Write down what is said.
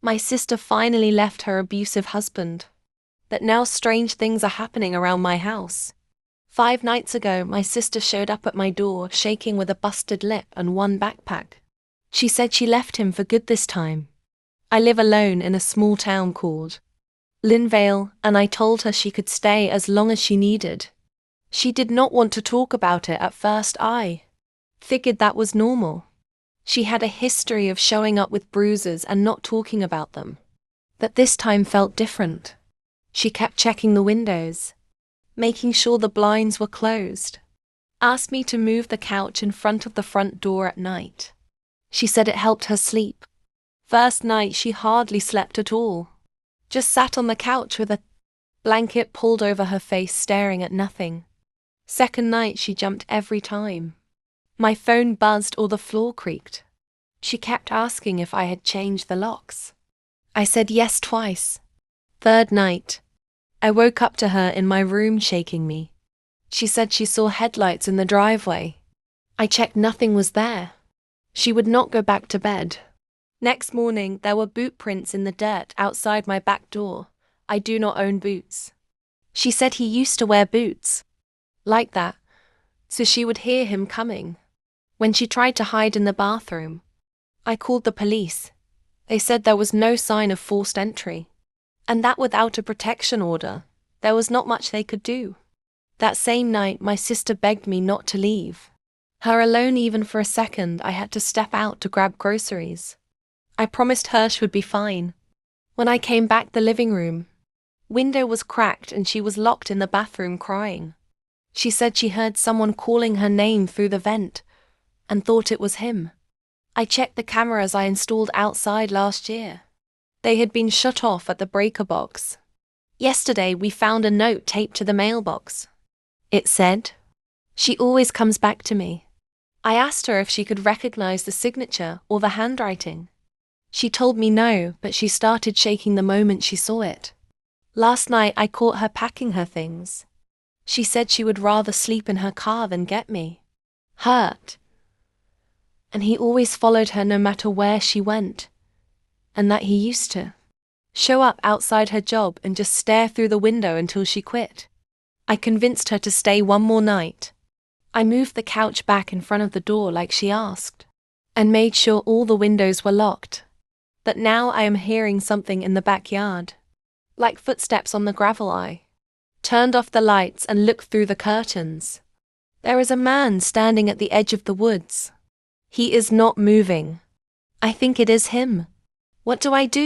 My sister finally left her abusive husband. That now strange things are happening around my house. 5 nights ago, my sister showed up at my door, shaking with a busted lip and one backpack. She said she left him for good this time. I live alone in a small town called Linvale, and I told her she could stay as long as she needed. She did not want to talk about it at first. I figured that was normal. She had a history of showing up with bruises and not talking about them. But this time felt different. She kept checking the windows, making sure the blinds were closed. Asked me to move the couch in front of the front door at night. She said it helped her sleep. First night she hardly slept at all. Just sat on the couch with a blanket pulled over her face, staring at nothing. Second night she jumped every time. My phone buzzed or the floor creaked. She kept asking if I had changed the locks. I said yes twice. Third night, I woke up to her in my room shaking me. She said she saw headlights in the driveway. I checked, nothing was there. She would not go back to bed. Next morning, there were boot prints in the dirt outside my back door. I do not own boots. She said he used to wear boots like that, so she would hear him coming. When she tried to hide in the bathroom, I called the police. They said there was no sign of forced entry, and that without a protection order, there was not much they could do. That same night, my sister begged me not to leave her alone even for a second. I had to step out to grab groceries. I promised her she would be fine. When I came back, the living room window was cracked and she was locked in the bathroom crying. She said she heard someone calling her name through the vent and thought it was him. I checked the cameras I installed outside last year. They had been shut off at the breaker box. Yesterday we found a note taped to the mailbox. It said, "She always comes back to me." I asked her if she could recognize the signature or the handwriting. She told me no, but she started shaking the moment she saw it. Last night I caught her packing her things. She said she would rather sleep in her car than get me hurt. And he always followed her no matter where she went. And that he used to show up outside her job and just stare through the window until she quit. I convinced her to stay one more night. I moved the couch back in front of the door like she asked, and made sure all the windows were locked. But now I am hearing something in the backyard, like footsteps on the gravel. I turned off the lights and looked through the curtains. There is a man standing at the edge of the woods. He is not moving. I think it is him. What do I do?